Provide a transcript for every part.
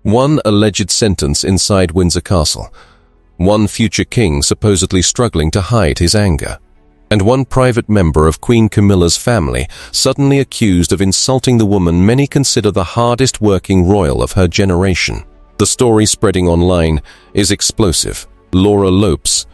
One alleged sentence inside Windsor Castle. One future king supposedly struggling to hide his anger. And one private member of Queen Camilla's family suddenly accused of insulting the woman many consider the hardest working royal of her generation. The story spreading online is explosive. Laura Lopes,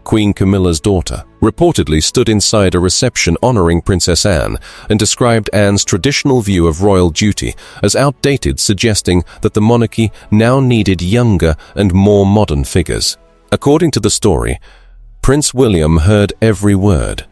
Queen Camilla's daughter, reportedly stood inside a reception honoring Princess Anne and described Anne's traditional view of royal duty as outdated, suggesting that the monarchy now needed younger and more modern figures. According to the story, Prince William heard every word.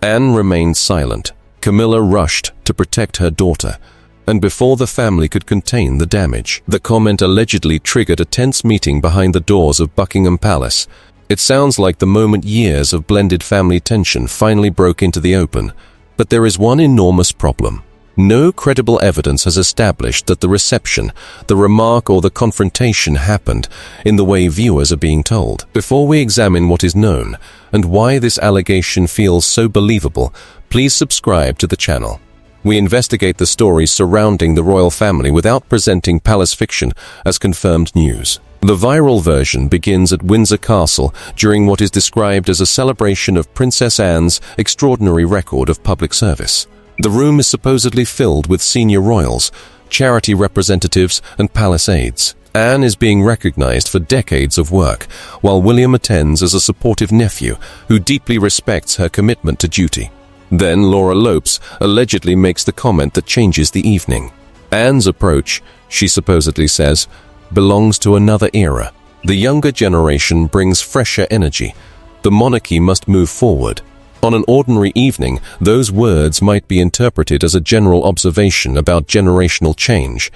Anne remained silent. Camilla rushed to protect her daughter, and before the family could contain the damage, the comment allegedly triggered a tense meeting behind the doors of Buckingham Palace. It sounds like the moment years of blended family tension finally broke into the open. But there is one enormous problem. No credible evidence has established that the reception, the remark, or the confrontation happened in the way viewers are being told. Before we examine what is known and why this allegation feels so believable, please subscribe to the channel. We investigate the stories surrounding the royal family without presenting palace fiction as confirmed news. The viral version begins at Windsor Castle during what is described as a celebration of Princess Anne's extraordinary record of public service. The room is supposedly filled with senior royals, charity representatives, and palace aides. Anne is being recognized for decades of work, while William attends as a supportive nephew who deeply respects her commitment to duty. Then Laura Lopes allegedly makes the comment that changes the evening. Anne's approach, she supposedly says, belongs to another era. The younger generation brings fresher energy. The monarchy must move forward. On an ordinary evening, those words might be interpreted as a general observation about generational change.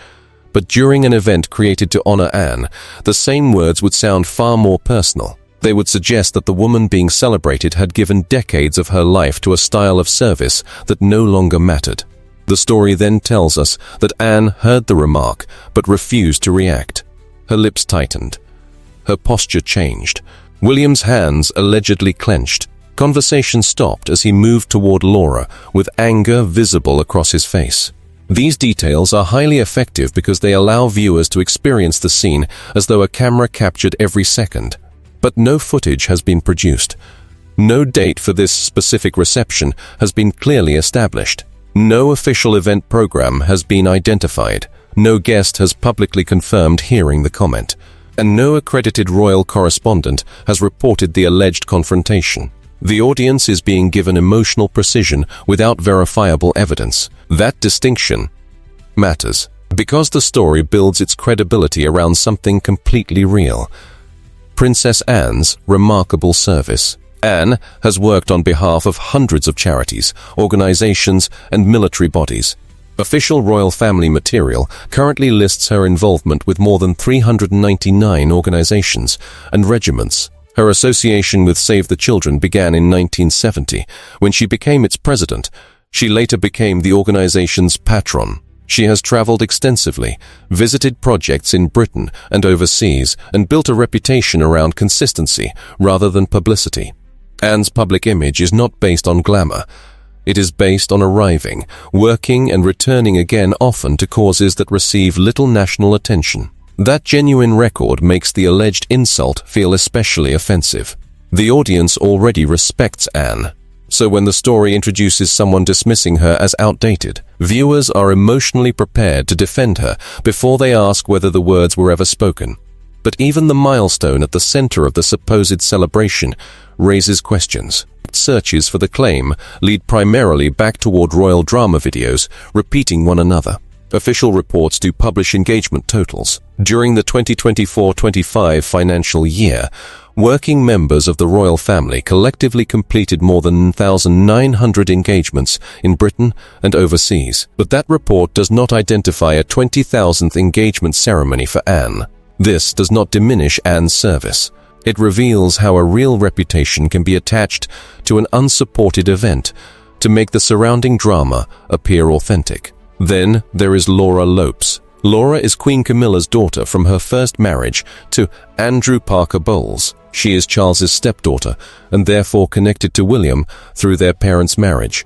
But during an event created to honor Anne, the same words would sound far more personal. They would suggest that the woman being celebrated had given decades of her life to a style of service that no longer mattered. The story then tells us that Anne heard the remark but refused to react. Her lips tightened. Her posture changed. William's hands allegedly clenched. Conversation stopped as he moved toward Laura, with anger visible across his face. These details are highly effective because they allow viewers to experience the scene as though a camera captured every second. But no footage has been produced. No date for this specific reception has been clearly established. No official event program has been identified. No guest has publicly confirmed hearing the comment. And no accredited royal correspondent has reported the alleged confrontation. The audience is being given emotional precision without verifiable evidence. That distinction matters, because the story builds its credibility around something completely real. Princess Anne's remarkable service. Anne has worked on behalf of hundreds of charities, organizations, and military bodies. Official royal family material currently lists her involvement with more than 399 organizations and regiments. Her association with Save the Children began in 1970, when she became its president. She later became the organization's patron. She has traveled extensively, visited projects in Britain and overseas, and built a reputation around consistency rather than publicity. Anne's public image is not based on glamour. It is based on arriving, working, and returning again, often to causes that receive little national attention. That genuine record makes the alleged insult feel especially offensive. The audience already respects Anne, so when the story introduces someone dismissing her as outdated, viewers are emotionally prepared to defend her before they ask whether the words were ever spoken. But even the milestone at the center of the supposed celebration raises questions. Searches for the claim lead primarily back toward royal drama videos, repeating one another. Official reports do publish engagement totals. During the 2024-25 financial year, working members of the royal family collectively completed more than 1,900 engagements in Britain and overseas. But that report does not identify a 20,000th engagement ceremony for Anne. This does not diminish Anne's service. It reveals how a real reputation can be attached to an unsupported event to make the surrounding drama appear authentic. Then there is Laura Lopes. Laura is Queen Camilla's daughter from her first marriage to Andrew Parker Bowles. She is Charles's stepdaughter and therefore connected to William through their parents' marriage.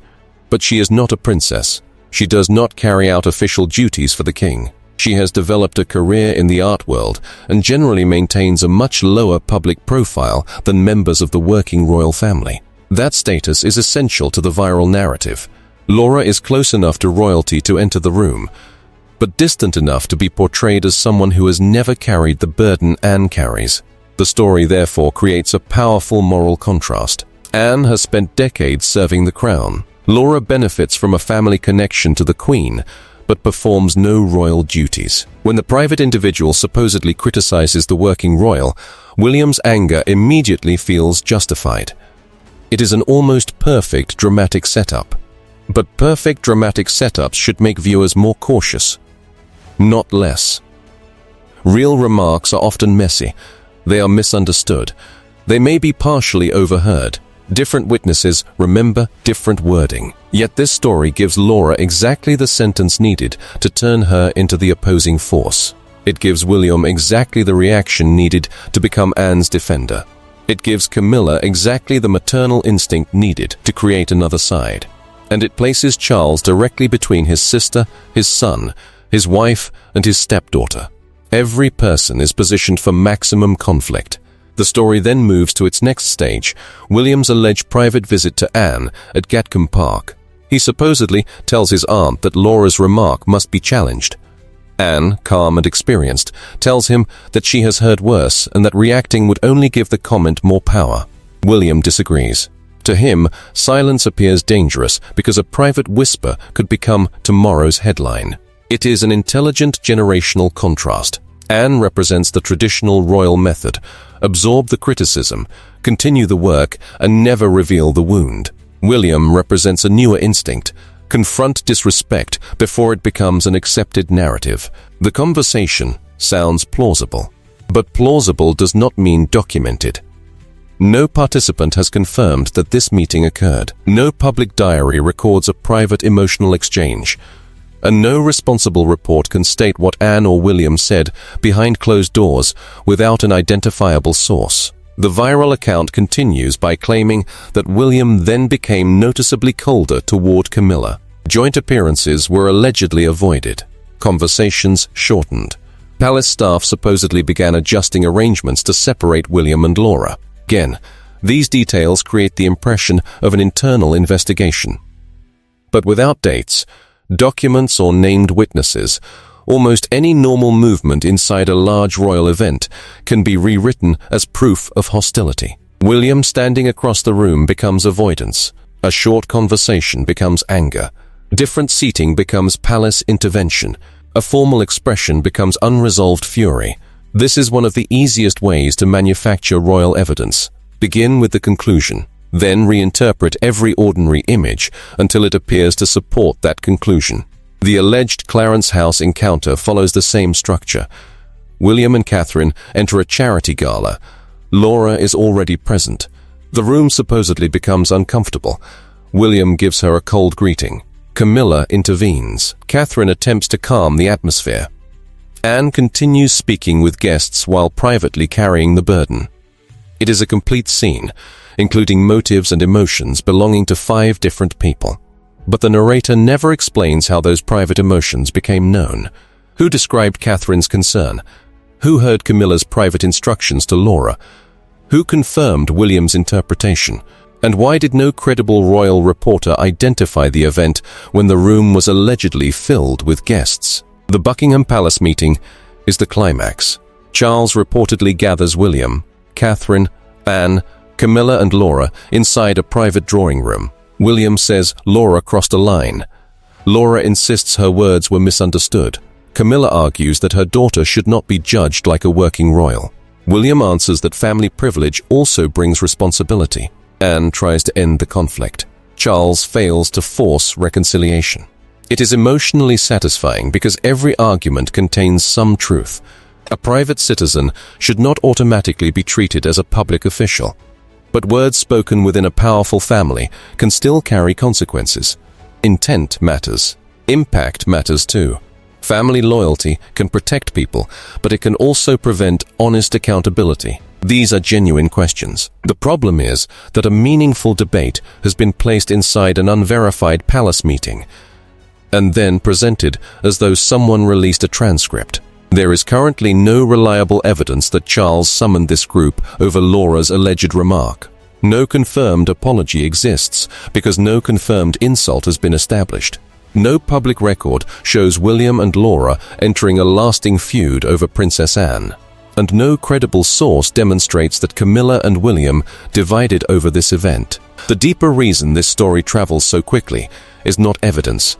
But she is not a princess. She does not carry out official duties for the king. She has developed a career in the art world and generally maintains a much lower public profile than members of the working royal family. That status is essential to the viral narrative. Laura is close enough to royalty to enter the room, but distant enough to be portrayed as someone who has never carried the burden Anne carries. The story therefore creates a powerful moral contrast. Anne has spent decades serving the crown. Laura benefits from a family connection to the Queen, but performs no royal duties. When the private individual supposedly criticizes the working royal, William's anger immediately feels justified. It is an almost perfect dramatic setup. But perfect dramatic setups should make viewers more cautious, not less. Real remarks are often messy. They are misunderstood. They may be partially overheard. Different witnesses remember different wording. Yet this story gives Laura exactly the sentence needed to turn her into the opposing force. It gives William exactly the reaction needed to become Anne's defender. It gives Camilla exactly the maternal instinct needed to create another side. And it places Charles directly between his sister, his son, his wife, and his stepdaughter. Every person is positioned for maximum conflict. The story then moves to its next stage, William's alleged private visit to Anne at Gatcombe Park. He supposedly tells his aunt that Laura's remark must be challenged. Anne, calm and experienced, tells him that she has heard worse and that reacting would only give the comment more power. William disagrees. To him, silence appears dangerous because a private whisper could become tomorrow's headline. It is an intelligent generational contrast. Anne represents the traditional royal method: absorb the criticism, continue the work, and never reveal the wound. William represents a newer instinct: confront disrespect before it becomes an accepted narrative. The conversation sounds plausible, but plausible does not mean documented. No participant has confirmed that this meeting occurred. No public diary records a private emotional exchange. And no responsible report can state what Anne or William said behind closed doors without an identifiable source. The viral account continues by claiming that William then became noticeably colder toward Camilla. Joint appearances were allegedly avoided. Conversations shortened. Palace staff supposedly began adjusting arrangements to separate William and Laura. Again, these details create the impression of an internal investigation. But without dates, documents, or named witnesses, almost any normal movement inside a large royal event can be rewritten as proof of hostility. William standing across the room becomes avoidance. A short conversation becomes anger. Different seating becomes palace intervention. A formal expression becomes unresolved fury. This is one of the easiest ways to manufacture royal evidence. Begin with the conclusion, then reinterpret every ordinary image until it appears to support that conclusion. The alleged Clarence House encounter follows the same structure. William and Catherine enter a charity gala. Laura is already present. The room supposedly becomes uncomfortable. William gives her a cold greeting. Camilla intervenes. Catherine attempts to calm the atmosphere. Anne continues speaking with guests while privately carrying the burden. It is a complete scene, including motives and emotions belonging to 5 different people. But the narrator never explains how those private emotions became known. Who described Catherine's concern? Who heard Camilla's private instructions to Laura? Who confirmed William's interpretation? And why did no credible royal reporter identify the event when the room was allegedly filled with guests? The Buckingham Palace meeting is the climax. Charles reportedly gathers William, Catherine, Anne, Camilla and Laura inside a private drawing room. William says Laura crossed a line. Laura insists her words were misunderstood. Camilla argues that her daughter should not be judged like a working royal. William answers that family privilege also brings responsibility. Anne tries to end the conflict. Charles fails to force reconciliation. It is emotionally satisfying because every argument contains some truth. A private citizen should not automatically be treated as a public official. But words spoken within a powerful family can still carry consequences. Intent matters. Impact matters too. Family loyalty can protect people, but it can also prevent honest accountability. These are genuine questions. The problem is that a meaningful debate has been placed inside an unverified palace meeting. and then presented as though someone released a transcript. There is currently no reliable evidence that Charles summoned this group over Laura's alleged remark. No confirmed apology exists because no confirmed insult has been established. No public record shows William and Laura entering a lasting feud over Princess Anne. And no credible source demonstrates that Camilla and William divided over this event. The deeper reason this story travels so quickly is not evidence.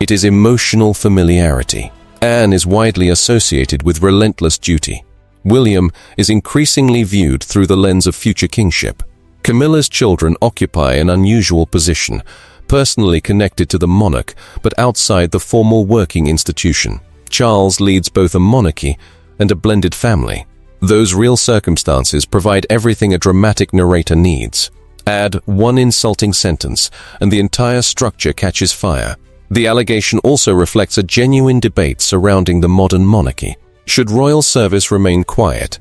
It is emotional familiarity. Anne is widely associated with relentless duty. William is increasingly viewed through the lens of future kingship. Camilla's children occupy an unusual position, personally connected to the monarch but outside the formal working institution. Charles leads both a monarchy and a blended family. Those real circumstances provide everything a dramatic narrator needs. Add one insulting sentence, and the entire structure catches fire. The allegation also reflects a genuine debate surrounding the modern monarchy. Should royal service remain quiet,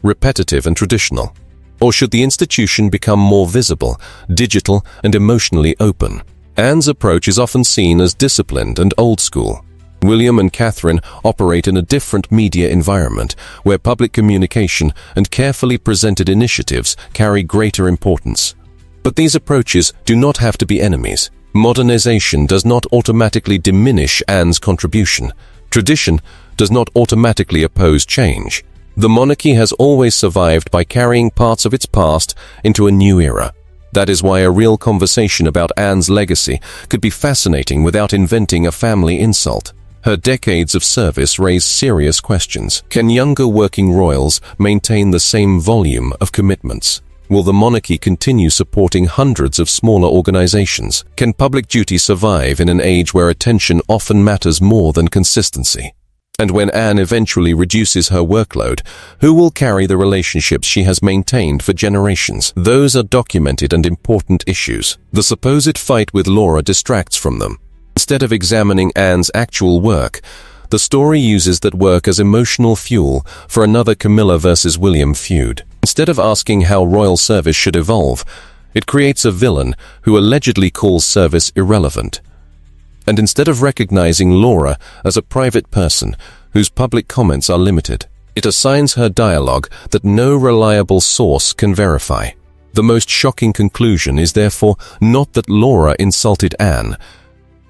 repetitive and traditional? Or should the institution become more visible, digital and emotionally open? Anne's approach is often seen as disciplined and old school. William and Catherine operate in a different media environment where public communication and carefully presented initiatives carry greater importance. But these approaches do not have to be enemies. Modernization does not automatically diminish Anne's contribution. Tradition does not automatically oppose change. The monarchy has always survived by carrying parts of its past into a new era. That is why a real conversation about Anne's legacy could be fascinating without inventing a family insult. Her decades of service raise serious questions. Can younger working royals maintain the same volume of commitments? Will the monarchy continue supporting hundreds of smaller organizations? Can public duty survive in an age where attention often matters more than consistency? And when Anne eventually reduces her workload, who will carry the relationships she has maintained for generations? Those are documented and important issues. The supposed fight with Laura distracts from them. Instead of examining Anne's actual work, the story uses that work as emotional fuel for another Camilla versus William feud. Instead of asking how royal service should evolve, it creates a villain who allegedly calls service irrelevant. And instead of recognizing Laura as a private person whose public comments are limited, it assigns her dialogue that no reliable source can verify. The most shocking conclusion is therefore not that Laura insulted Anne.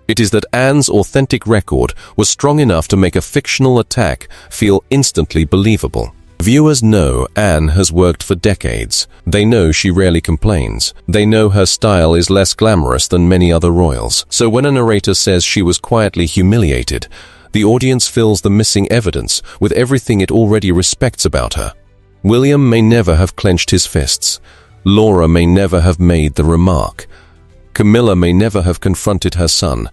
It is that Anne's authentic record was strong enough to make a fictional attack feel instantly believable. Viewers know Anne has worked for decades. They know she rarely complains. They know her style is less glamorous than many other royals. So when a narrator says she was quietly humiliated, the audience fills the missing evidence with everything it already respects about her. William may never have clenched his fists. Laura may never have made the remark. Camilla may never have confronted her son.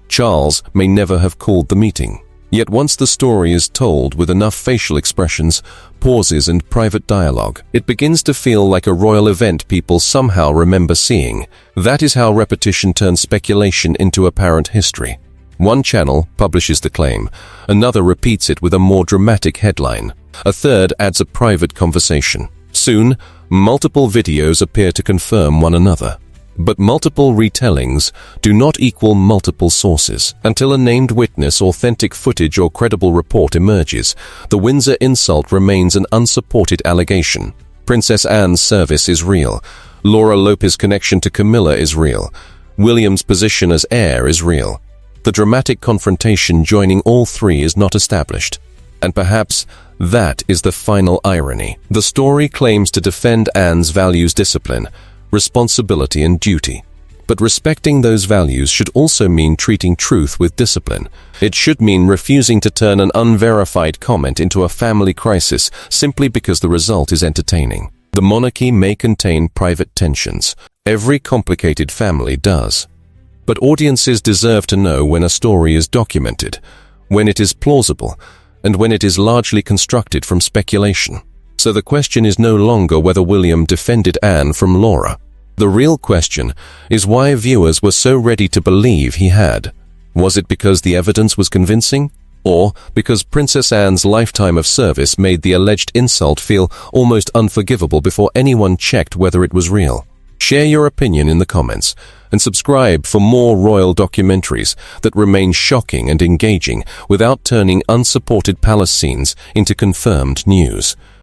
Charles may never have called the meeting. Yet once the story is told with enough facial expressions, pauses and private dialogue, it begins to feel like a royal event people somehow remember seeing. That is how repetition turns speculation into apparent history. One channel publishes the claim, another repeats it with a more dramatic headline. A third adds a private conversation. Soon, multiple videos appear to confirm one another. But multiple retellings do not equal multiple sources. Until a named witness, authentic footage or credible report emerges, the Windsor insult remains an unsupported allegation. Princess Anne's service is real. Laura Lopes' connection to Camilla is real. William's position as heir is real. The dramatic confrontation joining all three is not established. And perhaps that is the final irony. The story claims to defend Anne's values discipline, responsibility and duty. But respecting those values should also mean treating truth with discipline. It should mean refusing to turn an unverified comment into a family crisis simply because the result is entertaining. The monarchy may contain private tensions. Every complicated family does. But audiences deserve to know when a story is documented, when it is plausible, and when it is largely constructed from speculation. So the question is no longer whether William defended Anne from Laura. The real question is why viewers were so ready to believe he had. Was it because the evidence was convincing? Or because Princess Anne's lifetime of service made the alleged insult feel almost unforgivable before anyone checked whether it was real? Share your opinion in the comments and subscribe for more royal documentaries that remain shocking and engaging without turning unsupported palace scenes into confirmed news.